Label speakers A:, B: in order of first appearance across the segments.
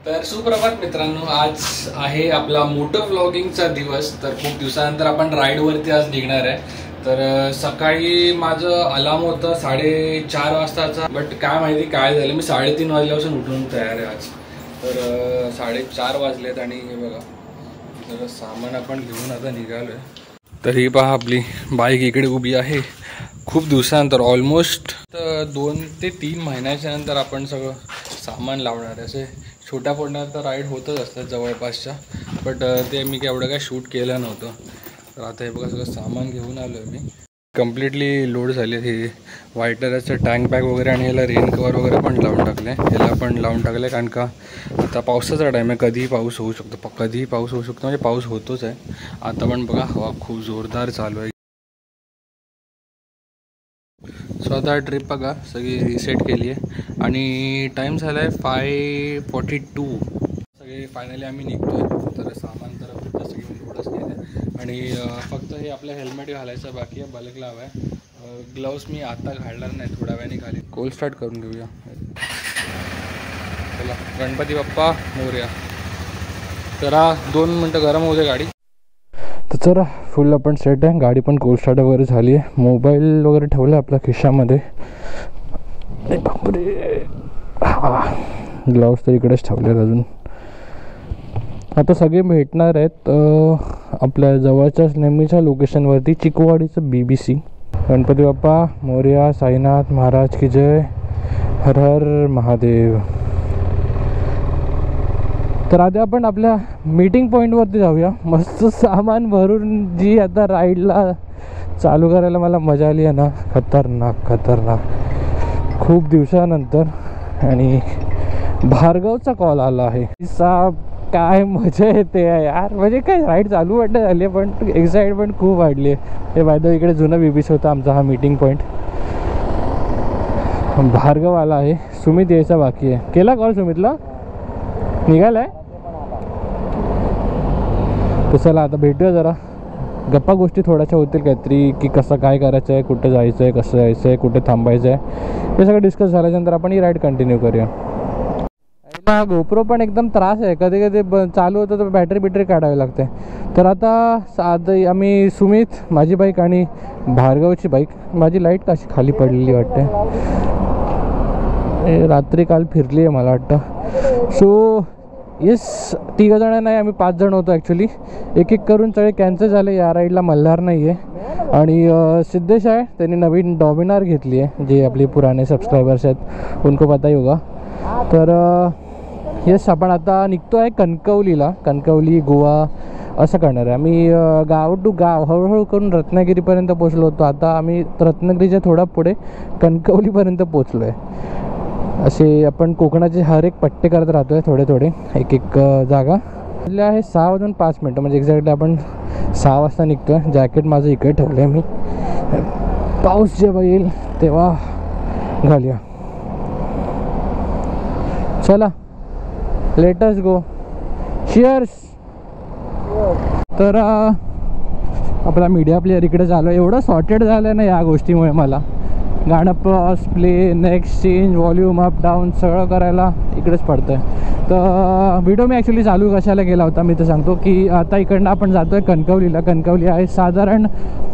A: तर सुप्रभात मित्रांनो, आज आहे आपला मोटो व्लॉगिंगचा दिवस। तर खूप दिवसानंतर आपण राईडवरती आज निघणार आहे। तर सकाळी माझं अलार्म होतं 4:30 वाजताचा, बट काय माहिती काय झालं, मी 3:30 वाजल्यापासून उठून तयार आहे आज। तर 4:30 वाजलेत आणि हे बघा जरा सामान आपण घेऊन आता निघालोय। तर ही पहा आपली बाईक इकडे उभी आहे। खूप दिवसानंतर ऑलमोस्ट 2 ते 3 महिन्याच्या नंतर आपण सगळं सामान लावणार आहे। असे छोट्या फोडण्यात तर राईड होतच असतात जवळपासच्या, बट ते मी काय एवढं काय शूट केलं नव्हतं। तर आता हे बघा सगळं सामान घेऊन आलो आहे मी। कम्प्लिटली लोड झाले हे व्हायटरचं टँक बॅग वगैरे, आणि याला रेन कवर वगैरे पण लावून टाकले, याला पण लावून टाकले, कारण का आता पावसाचा टाईम आहे, कधीही पाऊस होऊ शकतो, कधीही पाऊस होऊ शकतो, म्हणजे पाऊस होतोच आहे। आता पण बघा हवा खूप जोरदार चालू आहे। सो आता ट्रिप बघा सगळी रिसेट केली आहे आणि टाईम झाला आहे 5:42। सगळे फायनली आम्ही निघतो आहे। तर सामान तर खूपच घेऊन थोडंच केलं आणि फक्त हे आपलं हेल्मेट घालायचं बाकी आहे, बल्क लावा आहे। ग्लव्स मी आता घालणार नाही, थोड्या वेळाने घालीन। कोल स्टार्ट करून घेऊया। चला गणपती बाप्पा मोरया। जरा 2 मिनटं गरम होऊ दे गाडी। तर चला फुल आपण सेट आहे, गाडी पण कोल स्टार्ट वगैरे झाली आहे। मोबाईल वगैरे ठेवला आपल्या खिशामध्ये, बापरे हा ग्लव्स तर इकडेच ठेवले आहेत अजून। आता सगळे भेटणार आहेत आपल्या जवळच्याच नेहमीच्या लोकेशनवरती, चिकूवाडीचं BBC। गणपती बाप्पा मोरया, साईनाथ महाराज की जय, हर हर महादेव। तर आधी आपण आपल्या मीटिंग पॉईंटवरती जाऊया। मस्त सामान भरून जी आता राईडला चालू करायला मला मजा आली आहे ना, खतरनाक खतरनाक, खूप दिवसानंतर। आणि भार्गवचा कॉल आला आहे। साब काय मजा येते यार, म्हणजे काय राईड चालू वाटत झाली, पण एक्साइटमेंट खूप वाढली आहे। हे बाय द वे इकडे जुना BBC होता आमचा हा मीटिंग पॉईंट। भार्गव आला आहे, सुमित यायचा बाकी आहे। केला कॉल सुमितला, निघालाय? तर चला आता भेटूया, जरा गप्पा गोष्टी थोड्याशा होतील काहीतरी, की कसं काय करायचं आहे, कुठं जायचं आहे, कसं जायचं आहे, कुठे थांबायचं आहे, हे सगळं डिस्कस झाल्यानंतर आपण ही राईड कंटिन्यू करूया। गोप्रो पण एकदम त्रास आहे, कधी कधी चालू होतं तर बॅटरी काढावी लागते। तर आता आम्ही सुमित, माझी बाईक आणि भार्गवची बाईक। माझी लाईट कशी खाली पडलेली वाटते, रात्री काल फिरली आहे मला वाटतं। सो येस 3 जण नाही, आम्ही 5 जण होतो ॲक्च्युली। एक करून सगळे कॅन्सल झाले, या राईडला मल्हार नाही आहे। आणि सिद्धेश आहे, त्यांनी नवीन डॉमिनार घेतली आहे, जे आपले पुराणे सबस्क्रायबर्स आहेत उनको पता ही होगा। तर येस आपण आता निघतो आहे कणकवलीला, कणकवली गोवा असं करणार आहे आम्ही। गाव टू गाव हळूहळू करून रत्नागिरीपर्यंत पोचलो होतो, आता आम्ही रत्नागिरीच्या थोडा पुढे कणकवलीपर्यंत पोचलो आहे। असे आपण कोकणाचे हर एक पट्टे करत राहतो आहे, थोडे थोडे एक जागा। वाजले आहे 6:05, म्हणजे एक्झॅक्टली आपण 6 वाजता निघतो आहे। जॅकेट माझं इकडे ठेवलं आहे मी, पाऊस जेव्हा येईल तेव्हा घालूया। चला लेट अस गो, चिअर्स। तर आपला मीडिया प्लेअर इकडे झालं, एवढं सॉर्टेड झालं ना या गोष्टीमुळे, मला गाणं pause play next change volume up down सगळं करायला इकडेच पडतं आहे। तर व्हिडिओ मी ॲक्च्युली चालू कशाला केला होता मी तर सांगतो, की आता इकडनं आपण जातो आहे कणकवलीला। कणकवली आहे साधारण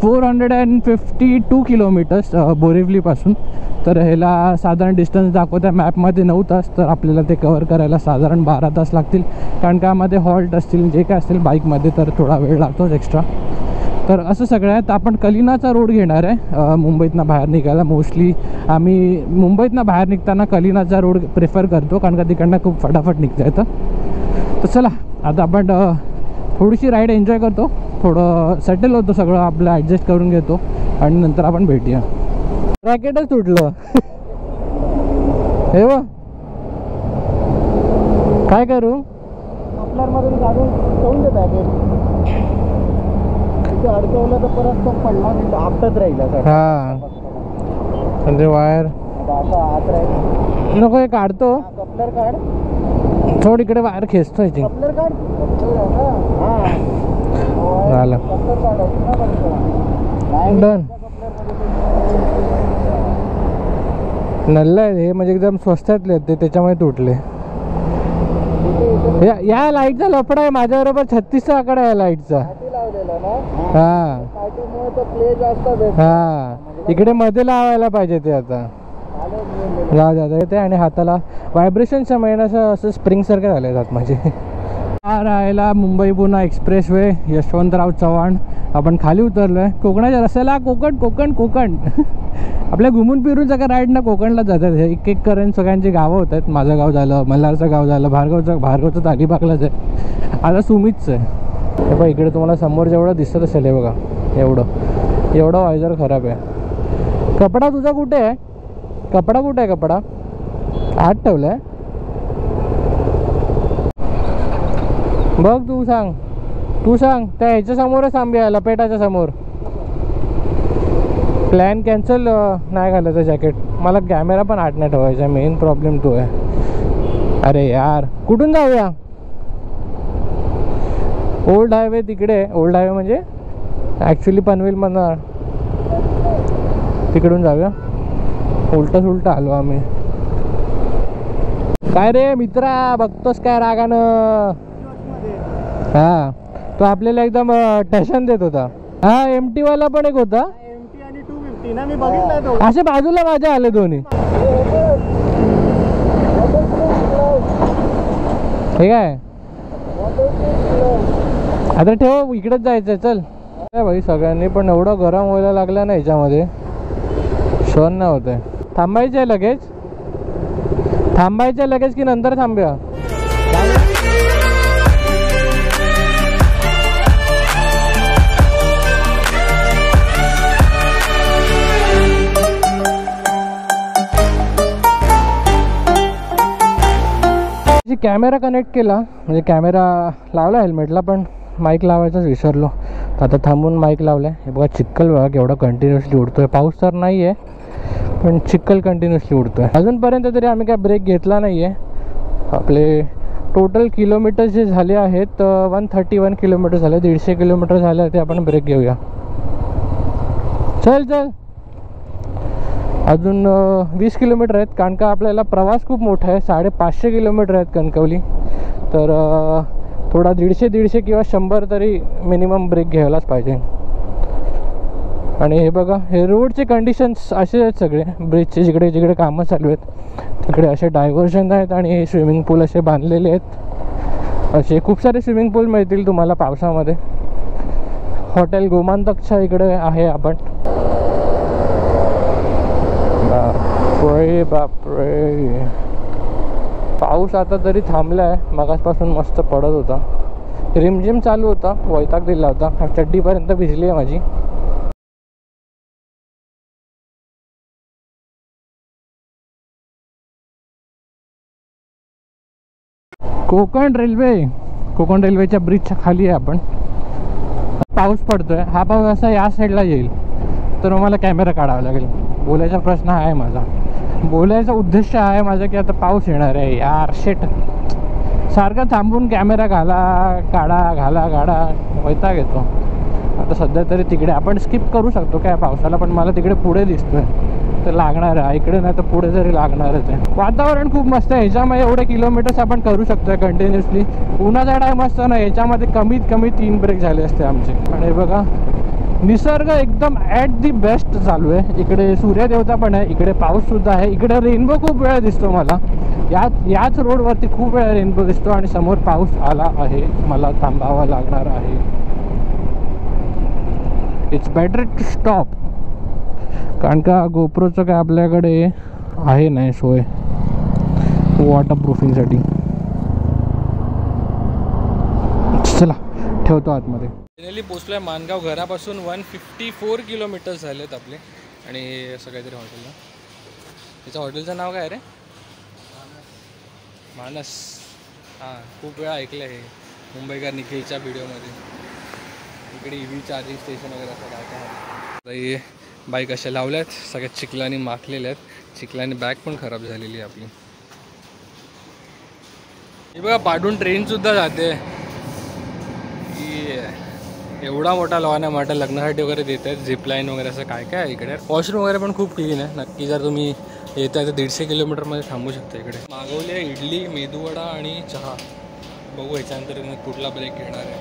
A: 452 किलोमीटर्स बोरिवलीपासून। तर ह्याला साधारण डिस्टन्स दाखवत आहे मॅपमध्ये 9 तास, तर आपल्याला ते कवर करायला साधारण 12 तास लागतील, कारण का मध्ये हॉल्ट असतील जे काय असतील बाईकमध्ये, तर थोडा वेळ लागतोच एक्स्ट्रा। तर असं सगळं आहे। तर आपण कलिनाचा रोड घेणार आहे मुंबईतनं बाहेर निघायला। मोस्टली आम्ही मुंबईतनं बाहेर निघताना कलिनाचा रोड प्रेफर करतो, कारण का तिकडनं खूप फटाफट निघता येतं। तर चला आता आपण थोडीशी राईड एन्जॉय करतो, थोडं सेटल होतो, सगळं आपलं ॲडजस्ट करून घेतो आणि नंतर आपण भेटूया। रॅकेटच तुटलं हे बघ, काय करू, मधून काढून ठेवून दे बॅगेट, अडकवलं तर परत तो पडला आपटत राहिला। हा म्हणजे वायर नको, हे काढतो, कपलर काढ, थोड इकडे वायर खेचतोय, कपलर काढ, झालं डन। नल्ला आहे हे, म्हणजे एकदम स्वस्तातले ते, त्याच्यामुळे तुटले। या लाईटचा लफडा आहे माझ्याबरोबर 36चा आकडा आहे लाईटचा. हा हा इकडे मध्ये लावायला पाहिजे ते. आता जाऊ द्या ते. आणि हाताला व्हायब्रेशनच्या महिन्याचं असं स्प्रिंग सारखे झाले जात माझे. राहायला मुंबई पुणे एक्सप्रेस वे यशवंतराव चव्हाण. आपण खाली उतरलोय कोकणाच्या रस्त्याला. कोकण कोकण कोकण आपल्या घुमून फिरून सगळं राईड ना कोकणला जातात. एक एक करून सगळ्यांची गावं होत आहेत. माझं गाव झालं, मल्हारचं गाव झालं, भार्गवचं अलिबागलाच आहे. आता सुमितचं आहे. हे बघा इकडे तुम्हाला समोर जेवढं दिसत असेल हे बघा एवढं वायझर खराब आहे. कपडा तुझा कुठे आहे? कपडा कुठे आहे? कपडा आत ठेवलाय बघ. तू सांग त्या ह्याच्या समोरच थांबूया लपेटाच्या समोर. प्लॅन कॅन्सल नाही घालायचं जॅकेट. मला कॅमेरा पण आत नाही ठेवायचा. मेन प्रॉब्लेम तो आहे. अरे यार कुठून जाऊया? ओल्ड हायवे तिकडे. ओल्ड हायवे म्हणजे ॲक्च्युली पनवेलमधनं तिकडून जाऊया. उलटा आलो आम्ही. काय रे मित्रा बघतोस काय रागानं? हा तो आपल्याला एकदम टेन्शन देत होता. हा एमटी वाला पण एक होता.
B: एमटी आणि 250 ना मी बघितलाय तो.
A: असे बाजूला माझ्या आले दोन्ही. हे काय आता ठेव इकडेच जायचंय. चल भाई सगळ्यांनी पण एवढं गरम व्हायला लागलं ना ह्याच्यामध्ये सहन नाही होत आहे. थांबायचं लगेच की नंतर थांबूया? कॅमेरा कनेक्ट केला म्हणजे कॅमेरा लावला हेल्मेटला पण माईक लावायचाच विसरलो. आता थांबून माईक लावलाय. हे बघा चिक्कल बघा केवढा कंटिन्युअसली उडतोय. पाऊस तर नाही आहे पण चिक्कल कंटिन्युअसली उडतोय. अजूनपर्यंत तरी आम्ही काय ब्रेक घेतला नाही आहे. आपले टोटल किलोमीटर जे झाले आहेत 131 किलोमीटर झाले. 150 किलोमीटर झाले ते आपण ब्रेक घेऊया. चल अजून 20 किलोमीटर आहेत. कारण का आपल्याला प्रवास खूप मोठा आहे. 550 किलोमीटर आहेत कणकवली. तर थोडा 150 किंवा 100 तरी मिनिमम ब्रेक घ्यायलाच पाहिजे. आणि हे बघा हे रोडचे कंडिशन्स असे आहेत सगळे. ब्रिजचे जिकडे कामं चालू आहेत तिकडे असे डायव्हर्जन आहेत आणि स्विमिंग पूल असे बांधलेले आहेत. असे खूप सारे स्विमिंग पूल मिळतील तुम्हाला पावसामध्ये. हॉटेल गोमांतकच्या इकडे आहे आपण. बापरे पाऊस आता तरी थांबला आहे. मगासपासून मस्त पडत होता. रिमझिम चालू होता. वैताग दिला होता. चड्डीपर्यंत भिजली आहे माझी. कोकण रेल्वेच्या ब्रिजच्या खाली आहे आपण. पाऊस पडतोय. हा पाऊस असा या साईडला येईल तर मला कॅमेरा काढावा लागेल. बोलायचा प्रश्न आहे माझा. बोलायचा उद्देश आहे माझा की आता पाऊस येणार आहे यार. शेट सारखं थांबून कॅमेरा काढा वैताग येतो. आता सध्या तरी तिकडे आपण स्किप करू शकतो काय पावसाला. पण मला तिकडे पुढे दिसतोय तर लागणार आहे. इकडे नाही तर पुढे तरी लागणारच आहे. वातावरण खूप मस्त आहे. ह्याच्यामध्ये एवढे किलोमीटर्स आपण करू शकतोय कंटिन्युअसली. उन्हाचा टाईम असतो ना याच्यामध्ये कमीत कमी 3 ब्रेक झाले असते आमचे. आणि बघा निसर्ग एकदम ॲट दी बेस्ट चालू आहे. इकडे सूर्यदेवता पण आहे. इकडे पाऊस सुद्धा आहे. इकडे रेनबो खूप वेळा दिसतो मला. याच रोडवरती खूप वेळा रेनबो दिसतो. आणि समोर पाऊस आला आहे. मला थांबावं लागणार आहे. It's better to stop. कारण का गोप्रोचं काय आपल्याकडे आहे नाही सोय वॉटरप्रूफिंगसाठी. चला ठेवतो आतमध्ये. फायनली पोचलोय माणगाव. घरापासून 154 किलोमीटर झालेत आपले. आणि असं काहीतरी हॉटेलला. त्याच्या हॉटेलचं नाव काय रे? मानस. हां खूप वेळा ऐकलं आहे मुंबईकर निखिलच्या व्हिडिओमध्ये. इकडे EV चार्जिंग स्टेशन वगैरे असं काय हे बाईक अशा लावल्यात. सगळ्यात चिखलाने माखलेल्या आहेत. चिखलाने बॅग पण खराब झालेली आहे आपली. हे बघा पाठून ट्रेनसुद्धा जाते. की एवढा मोठा लॉन आहे. मोठ्या लग्नासाठी वगैरे देत आहेत. झिपलाईन वगैरे असं काय काय आहे इकडे. वॉशरूम वगैरे पण खूप क्लीन आहे. नक्की जर तुम्ही येत आहे तर 150 किलोमीटरमध्ये थांबू शकता. इकडे मागवली आहे इडली, मेदूवडा आणि चहा. बघू याच्यानंतर कुठला ब्रेक घेणार आहे.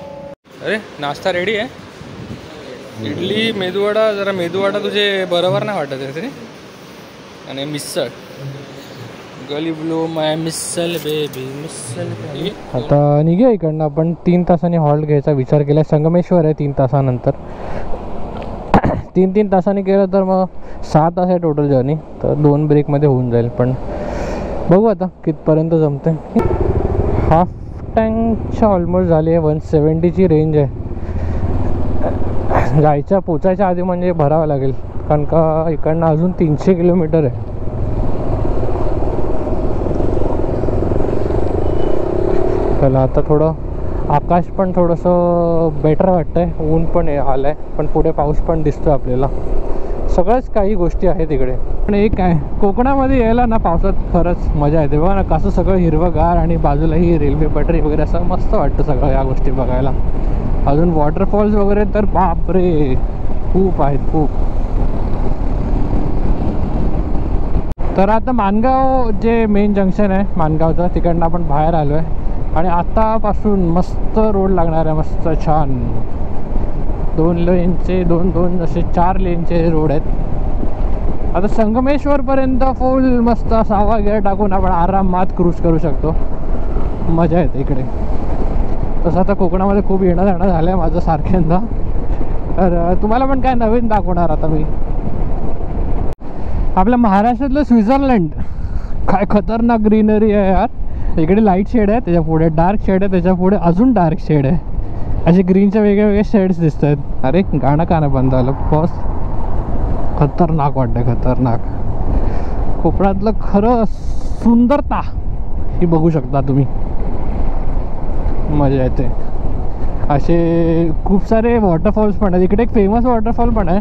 A: अरे नाश्ता रेडी आहे. इडली मेदूवडा, जरा मेदूवडा तुझे बरोबर नाही वाटत आहे तरी. आणि मिसळ गली ब्लो माय मिसल बेबी मिसल. आता निघूया इकडनं आपण. 3 तासांनी हॉल्ट घ्यायचा विचार केला. संगमेश्वर आहे 3 तासानंतर. 3 तासांनी केलं तर मग 6 तास आहे टोटल जर्नी. तर 2 ब्रेकमध्ये होऊन जाईल. पण बघू आता कितपर्यंत जमते. हाफ टँकच्या ऑलमोस्ट झाली आहे. 170ची रेंज आहे. पोचायच्या आधी म्हणजे भरावं लागेल, कारण का इकडनं अजून 300 किलोमीटर आहे. चला आता थोडं आकाश पण थोडंसं बेटर वाटतं आहे. ऊन पण आलं आहे, पण पुढे पाऊस पण दिसतो आपल्याला. सगळ्याच काही गोष्टी आहेत इकडे. पण एक आहे, कोकणामध्ये यायला ना पावसात खरंच मजा येते. बघा ना कसं सगळं हिरवंगार आणि बाजूला ही रेल्वे पटरी वगैरे असं मस्त वाटतं सगळं या गोष्टी बघायला. अजून वॉटरफॉल्स वगैरे तर बापरे खूप आहेत खूप. तर आता माणगाव जे मेन जंक्शन आहे माणगावचं, तिकडनं आपण बाहेर आलो आहे. आणि आतापासून मस्त रोड लागणार आहे, मस्त छान 2 लेनचे 2 असे 4 लेनचे रोड आहेत. आता संगमेश्वरपर्यंत फुल मस्त 6वा गिअर टाकून आपण आरामात क्रूज करू शकतो. मजा येते इकडे. तसं आता कोकणामध्ये खूप येणं जाणं झालं आहे माझं सारख्यांदा. तर तुम्हाला पण काय नवीन दाखवणार आता मी. आपल्या महाराष्ट्रातलं स्वित्झर्लंड. काय खतरनाक ग्रीनरी आहे यार. इकडे लाईट शेड आहे, त्याच्या पुढे डार्क शेड आहे, त्याच्या पुढे अजून डार्क शेड आहे. असे ग्रीनचे वेगळे वेगळे शेड्स दिसत आहेत. अरे गाणं का नाही बंद झालं. बस खतरनाक वाटतं, खतरनाक. कोकणातलं खरं सुंदरता ही बघू शकता तुम्ही. मजा येते. असे खूप सारे वॉटरफॉल्स पण आहेत इकडे. एक फेमस वॉटरफॉल पण आहे,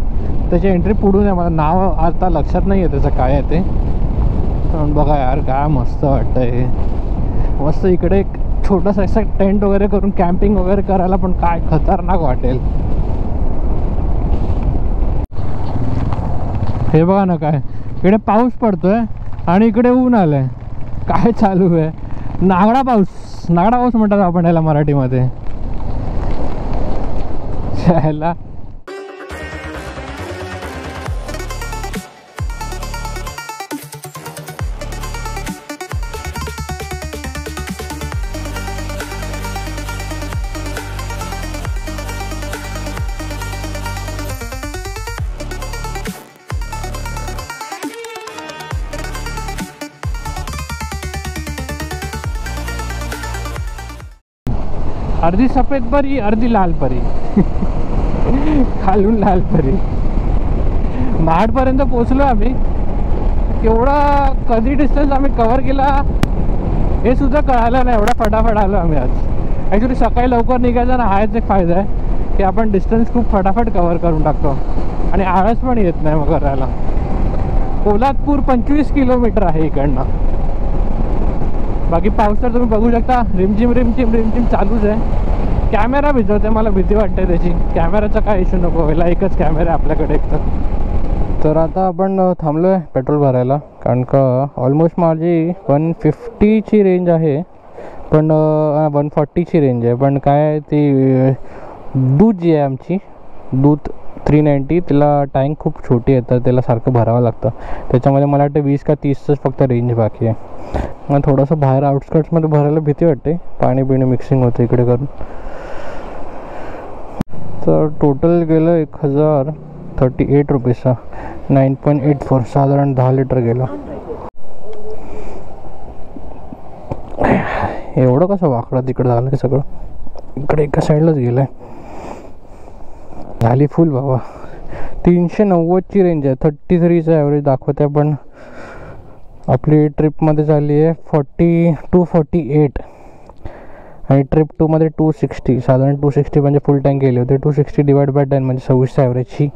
A: त्याची एंट्री पुढून आहे. मला नाव आता लक्षात नाही आहे त्याचं काय आहे ते. पण बघा यार काय मस्त वाटतं हे. मस्त इकडे एक छोटासा असा टेंट वगैरे करून कॅम्पिंग वगैरे करायला पण काय खतरनाक वाटेल. हे बघा ना काय इकडे पाऊस पडतोय आणि इकडे ऊन आलंय. काय चालू आहे. नागडा पाऊस म्हणतात आपण याला मराठीमध्ये. याला अर्धी सफेद परी अर्धी लाल परी. खालून लाल परी. महाडपर्यंत पोचलो आम्ही. एवढा कधी डिस्टन्स आम्ही कव्हर केला हे सुद्धा कळालं नाही. एवढा फटाफट आलो आम्ही आज. ॲक्च्युली सकाळी लवकर निघायचा ना, हाच एक फायदा आहे की आपण डिस्टन्स खूप फटाफट कव्हर करून टाकतो आणि आळस पण येत नाही मग करायला. पोलादपूर 25 किलोमीटर आहे इकडनं. बाकी पाऊस तर तुम्ही बघू शकता रिमझिम रिमझिम रिमझिम चालूच आहे. कॅमेरा भिजवते, मला भीती वाटते त्याची. कॅमेराचा काय इश्यू नको व्हायला, एकच कॅमेरा आपल्याकडे एक तर. आता आपण थांबलो आहे पेट्रोल भरायला, कारण का ऑलमोस्ट माझी 150ची रेंज आहे, पण 140ची रेंज आहे. पण काय ती दूध जी आहे आमची दूध 390 तिला टँक खूप छोटी आहे, तर त्याला सारखं भरावं लागतं. त्याच्यामध्ये मला वाटतं 20 का 30च फक्त रेंज बाकी आहे. मग थोडंसं बाहेर आउटस्कर्ट्समध्ये भरायला भीती वाटते, पाणी बिणी मिक्सिंग होतं इकडे करून. तर टोटल गेलं 1038 रुपीजचा. 9.84 साधारण 10 लिटर गेलं. एवढं कसं वाकडं तिकडं झालं आहे सगळं. इकडे एका साईडलाच गेलं आहे. झाली फुल बाबा. 390ची रेंज आहे. 33चं ॲव्हरेज दाखवते, पण आपली ट्रिपमध्ये झाली आहे 248 आणि ट्रिप 2मध्ये 260. साधारण 260 म्हणजे फुल टँक गेले होते. 260 डिवाइड बाय 10 म्हणजे 26 ॲव्हरेजची.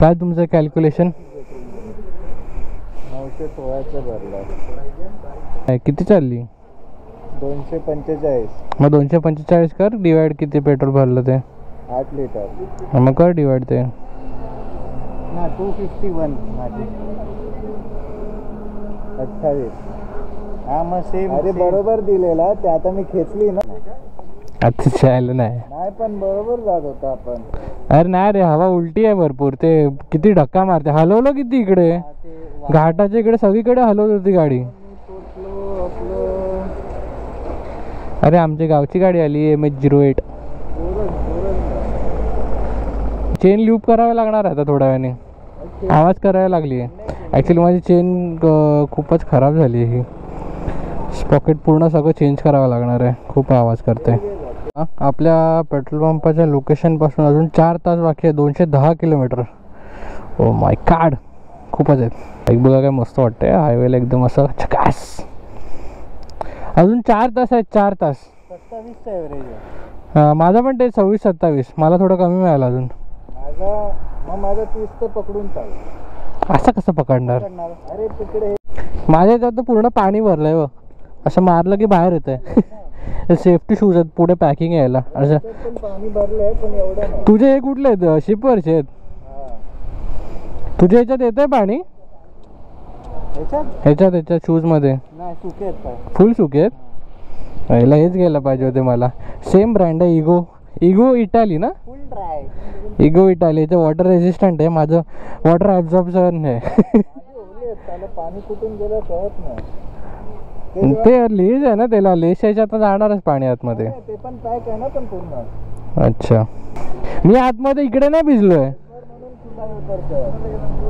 A: काय तुमचं कॅल्क्युलेशन?
B: 916चं भरलं.
A: किती चालली?
B: 245.
A: मग 245 कर डिवाइड. किती पेट्रोल भरलं ते?
B: 8 लिटर.
A: मग कर डिवाइड ते
B: ना. 251 माझी 28 हा मग सेम. अरे बरोबर दिलेला ते, आता मी खेचली ना.
C: आता चायला नाही.
B: नाही पण बरोबर जात होता आपण.
C: अरे नाही रे, हवा उलटी आहे भरपूर. ते किती धक्का मारते. हलवलं किती इकडे घाटाच्या इकडे सगळीकडे हलवत होती गाडी. अरे आमच्या गावची गाडी आली MH08. चेन लूप करावी लागणार आता थोड्या वेळाने. आवाज करायला लागली आहे ॲक्च्युली. माझी चेन खूपच खराब झाली आहे. ही स्पॉकेट पूर्ण सगळं चेंज करावं लागणार आहे. खूप आवाज करते. आपल्या पेट्रोल पंपाच्या लोकेशनपासून अजून 4 तास बाकी आहे. 210 किलोमीटर. ओ माय गॉड, खूपच आहेत. एक बघा काय मस्त वाटतंय हायवेला एकदम असं झकास. अजून 4 तास आहेत. 4 तास.
B: 27 ॲव्हरेज आहे.
C: हां माझा पण ते 26-27. मला थोडं कमी मिळालं अजून.
B: माझा 30 तर पकडून चालेल.
C: असं कसं पकडणार?
B: अरे तिकडे
C: माझ्या याच्यात तर पूर्ण पाणी भरलंय व असं मारलं की बाहेर येत आहे. सेफ्टी शूज आहेत पुढे पॅकिंग यायला. असं
B: पण पाणी भरलंय पण एवढं नाही.
C: तुझे हे कुठले आहेत? शिपवरचे आहेत? तुझ्या ह्याच्यात येत आहे पाणी? ह्याच्यात शूजमध्ये
B: नाही, सुके आहेत.
C: फुल सुके आहेत? याला हेच घ्यायला पाहिजे होते मला. सेम ब्रँड आहे. इगो इटाली ना?
B: फुल ड्राय.
C: इगो इटाली. याचं वॉटर रेजिस्टंट आहे. माझं वॉटर ॲब्झॉर्प्शन आहे.
B: पाणी कुठून गेलं कळत नाही.
C: ते लेस आहे ना, त्याला लेस याच्यात जाणारच पाणी आतमध्ये.
B: ते पण पॅक आहे ना पण पूर्ण.
C: अच्छा, मी आतमध्ये इकडे नाही भिजलोय.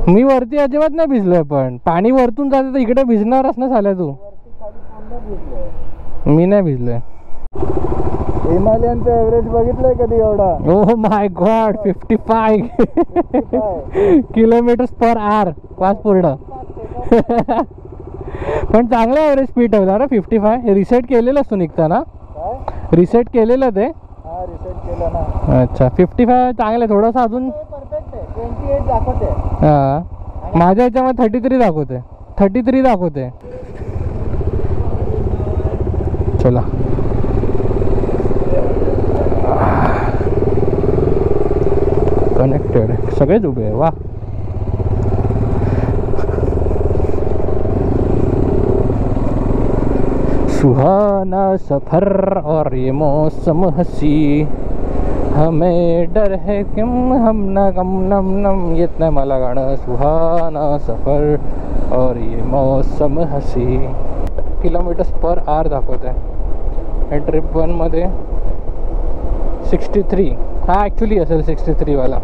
C: मी वरती अजिबात नाही भिजलोय. पण पाणी वरतून जातं तर इकडे भिजणारच ना साल्या तू. मी नाही भिजलोय.
B: हिमालयनचा एव्हरेज बघितलंय कधी एवढा?
C: Oh my God, 55 km/h. वास पूर्ण. पण चांगलं ॲव्हरेज स्पीड ठेवला ना 55. रिसेट केलेलं असतो निघताना. रिसेट केलेलं ते.
B: हा रिसेट केलं ना.
C: अच्छा 55 चांगलं आहे. थोडंसं अजून
B: परफेक्ट आहे. 28 दाखवते.
C: हां माझ्या ह्याच्यामध्ये 33 दाखवते. 33 दाखवते. चला कनेक्टेड. सगळेच उभे आहे. वा सुहाना सफर और ये मौसम हसी, हमें डर है क्यों हम ना गम नम नम. येत नाही मला गाणं. सुहाना सफर और ये मौसम हसी. km/h दाखवत आहे. ट्रिप 1 मध्ये 63. हा ॲक्च्युली असेल 63 वाला.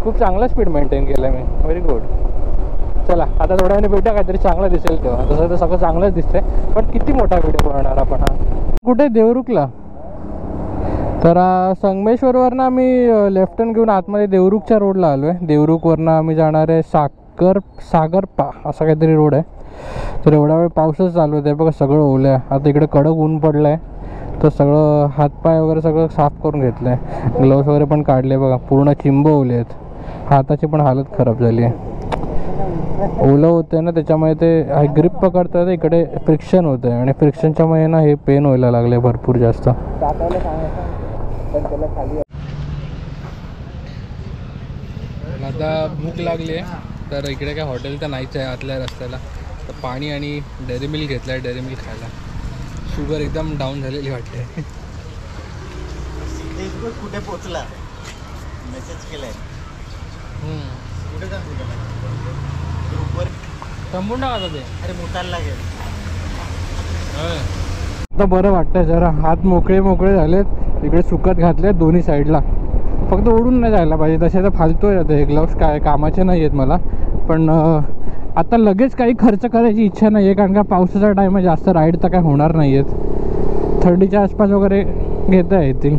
C: खूप चांगला स्पीड मेंटेन केला मी. Very good. चला आता थोड्या वेळाने भेटा. काहीतरी चांगलं दिसेल तेव्हा. तसं तर सगळं चांगलंच दिसतंय पण किती मोठा व्हिडिओ बनवणार आपण हा. कुठे? देवरुखला. तर संगमेश्वरवरनं आम्ही लेफ्ट टर्न घेऊन आतमध्ये देवरुखच्या रोडला आलो आहे. देवरुखवरनं आम्ही जाणार आहे सागरपा असा काहीतरी रोड आहे. तर एवढा वेळ पाऊसच चालू आहे. बघा सगळं ओलं आहे. आता इकडे कडक ऊन पडलं आहे तर सगळं हातपाय वगैरे सगळं साफ करून घेतलं आहे. ग्लोव्स वगैरे पण काढले. बघा पूर्ण चिंब ओले आहेत. हाताची पण हालत खराब झाली आहे. ओलं होतं ना त्याच्यामुळे ते ग्रिप पकडतं तर इकडे फ्रिक्शन होतं आणि फ्रिक्शनच्यामुळे ना हे पेन व्हायला लागले भरपूर जास्त. आता भूक लागली आहे तर इकडे काय हॉटेल तर नाहीच आहे आतल्या रस्त्याला. तर पाणी आणि डेअरी मिल्क घेतलं आहे. डेअरी मिल्क खायला. शुगर एकदम डाऊन झालेली वाटते.
B: कुठे पोचला? मेसेज केलाय.
C: थांबून टाका ते.
B: अरे मोठायला लागेल.
C: आता बरं वाटतंय जरा. हात मोकळे झालेत. इकडे सुकत घातले दोन्ही साईडला. फक्त ओढून नाही जायला पाहिजे. तसे तर फालतोय आता हे ग्लव्स. काय कामाचे नाही आहेत मला. पण आता लगेच काही खर्च करायची इच्छा नाही आहे कारण का पावसाचा टाईम आहे. जास्त राईड तर काय होणार नाही आहेत. थंडीच्या आसपास वगैरे घेता येतील.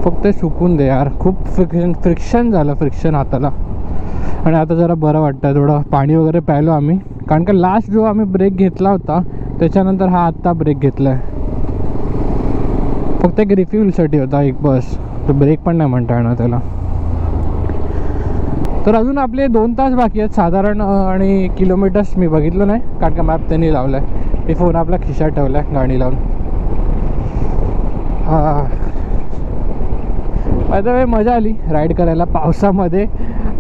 C: फक्त सुकून दे यार. खूप फ्रिक्शन झालं. फ्रिक्शन हाताला. आणि आता जरा बरं वाटतं. थोडं पाणी वगैरे प्यायलो आम्ही कारण का लास्ट जो आम्ही ब्रेक घेतला होता त्याच्यानंतर हा आत्ता ब्रेक घेतला आहे. फक्त एक रिफ्यूलसाठी होता एक बस. तो ब्रेक पण नाही म्हणता येणार त्याला. तर अजून आपले 2 तास बाकी आहेत साधारण. आणि किलोमीटर्स मी बघितलं नाही कारण का मॅप त्यांनी लावला आहे. मी फोन आपला खिशात ठेवला आहे गाडी लावून. आता मजा आली राईड करायला पावसामध्ये.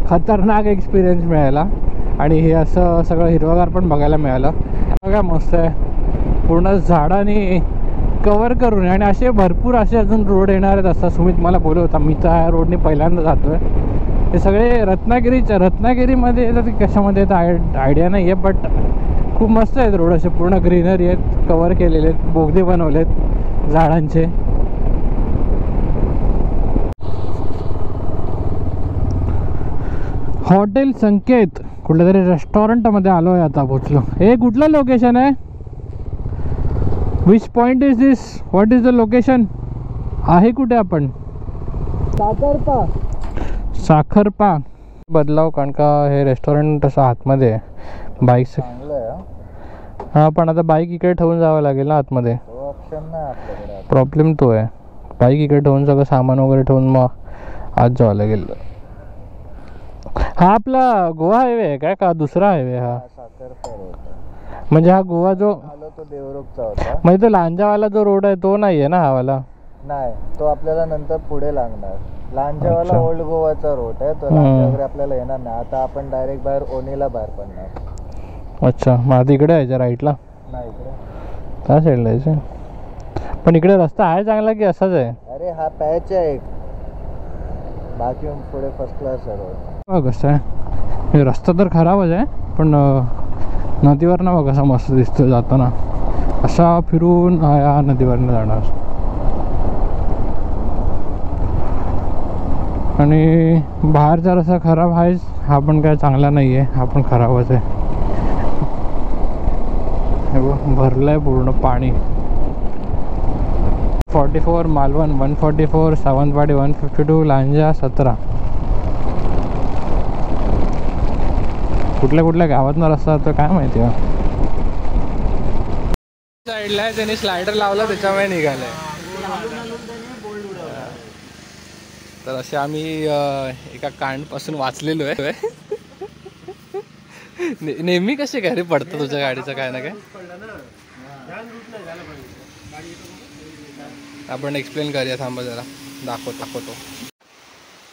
C: खतरनाक एक्सपिरियन्स मिळाला. आणि हे असं सगळं हिरवगार पण बघायला मिळालं. बघा मस्त आहे, पूर्ण झाडाने कव्हर करून. आणि असे भरपूर असे अजून रोड येणार आहेत असं सुमित मला बोलत होता. मी तर ह्या रोडने पहिल्यांदा जातोय. हे सगळे रत्नागिरीमध्ये येतात की कशामध्ये येतात आयडिया नाही आहे, बट खूप मस्त आहेत रोड. असे पूर्ण ग्रीनरी आहेत, कव्हर केलेले आहेत, बोगदे बनवलेत झाडांचे. हॉटेल संकेत कुठल्या तरी रेस्टॉरंटमध्ये आलो आहे आता, पोचलो. हे कुठलं लोकेशन आहे? Which point is this? What is the location? आहे कुठे आपण? साखरपा बदलाव, कारण का हे रेस्टॉरंट असं आतमध्ये आहे. बाईक हां, पण आता बाईक इकडे ठेवून जावं लागेल ना आतमध्ये.
B: ऑप्शन नाही आपल्याकडे.
C: प्रॉब्लेम तो आहे, बाईक इकडे ठेवून सगळं सामान वगैरे ठेवून मग आत जावं लागेल. हा आपला गोवा हायवे आहे काय का दुसरा हायवे? हा म्हणजे हा गोवा जो
B: तो देवरुखचा होता.
C: म्हणजे तो लांजावाला जो रोड आहे तो नाही आहे ना हा वाला?
B: नाही, तो आपल्याला नंतर पुढे लागणार. लांजावाला ओल्ड गोवाचा रोड आहे तो. लांजा वगैरे आपल्याला येणार नाही. आता आपण डायरेक्ट बाहेर ओनीला बाहेर पडणार.
C: अच्छा, मग आता इकडे यायचं राईटला?
B: नाही, इकडे
C: त्या साईडला यायचं. पण इकडे रस्ता आहे चांगला की असाच आहे?
B: अरे हा पॅच आहे एक, बाकी पुढे फर्स्ट क्लास आहे रोड.
C: कसं आहे, रस्ता तर खराबच आहे पण नदीवरनं बघ कसा मस्त दिसतो जाताना. असा फिरून या नदीवरनं जाणार. आणि बाहेरचा रस्ता खराब आहेच, हा पण काय चांगला नाही आहे, हा पण खराबच आहे. हे बघ भरलंय पूर्ण पाणी. 44 मालवण, 144 सावंतवाडी, 152 लांजा, 17. कुठल्या गावातनं रस्ता तर काय माहिती आहे. साईडला आहे त्यांनी स्लायडर लावला त्याच्यामुळे निघालंय. तर असे आम्ही एका कांडपासून वाचलेलो आहे. नेहमी कसे काय रे पडतं तुझ्या गाडीचं काय ना काय? आपण एक्सप्लेन करूया, थांबा जरा दाखवतो.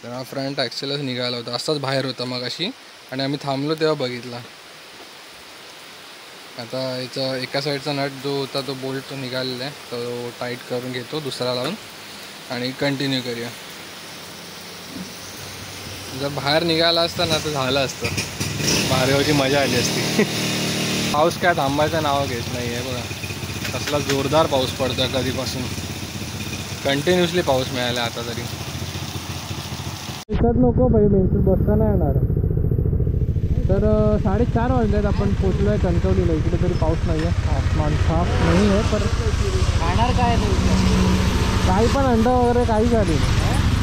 C: तर हा फ्रंट ॲक्सेलच निघाला होता, असाच बाहेर होता मग अशी, आणि आम्ही थांबलो तेव्हा बघितला. आता याचा एका साईडचा नट जो होता तो बोल्ट तो निघालेला आहे, तो टाईट करून घेतो दुसरा लावून आणि कंटिन्यू करूया. जर बाहेर निघाला असता ना तर झालं असतं, बाहेरची मजा आली असती. पाऊस काय थांबायचं नाव घेत नाही आहे बघा. कसला जोरदार पाऊस पडतो कधीपासून, कंटिन्युअसली पाऊस मिळाला आता तरी. इकडं नको भाई, मेंटूर बसता नाही येणार. तर 4:30 वाजलेत, आपण पोचलो आहे कणकवलीला. इकडे तरी पाऊस नाही आहे, आसमान साफ नाही आहे. पण
B: खाणार काय
C: काही पण अंडा वगैरे काही चालेल,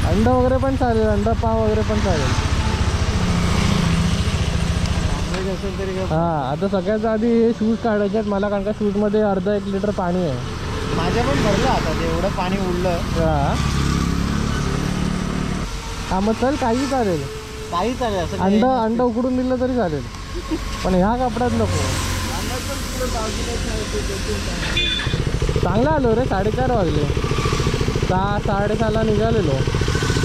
C: अंडा वगैरे पण चालेल, अंडा पाव वगैरे पण चालेल. हां, आता सगळ्यात आधी हे शूज काढायचे आहेत मला, कारण का शूजमध्ये अर्धा 1 लिटर पाणी आहे.
B: माझ्या पण भरलं आता, एवढं पाणी उडलं.
C: हां मग चल, काही चालेल,
B: काही चालेल. असं
C: अंडा उकडून दिलं तरी चालेल, पण ह्या कपड्यात नको. चांगला आलो रे, 4:30 वाजले. 6-6:30 निघालेलो.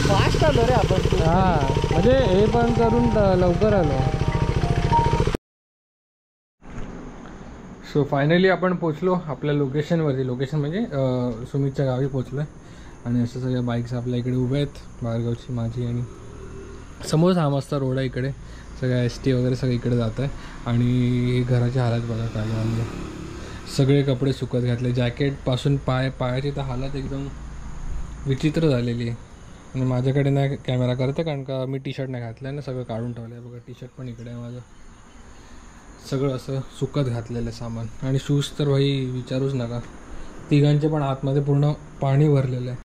B: फास्ट आलो रे आपण.
C: हां, म्हणजे हे पण करून लवकर आलो. सो फायनली आपण पोचलो आपल्या लोकेशनवरती. लोकेशन म्हणजे सुमितच्या गावी पोचलो आहे. आणि अशा सगळ्या बाईक्स आपल्या इकडे उभ्या आहेत, बारगावची माझी. आणि समोर 6 वाजता रोड आहे इकडे, सगळ्या ST वगैरे सगळं इकडे जात आहे. आणि घराची हालत बघा काय म्हणजे, सगळे कपडे सुकत घातले, जॅकेटपासून पायाची तर हालत एकदम विचित्र झालेली आहे. आणि माझ्याकडे नाही कॅमेरा करते कारण का मी टी-शर्ट नाही घातलं आहे ना, सगळं काढून ठेवलं आहे बघा. टी-शर्ट पण इकडे आहे माझं, सगळं असं सुकत घातलेलं सामान. आणि शूज तर भाई विचारूच नका, तिघांचे पण आतमध्ये पूर्ण पाणी भरलेलं आहे.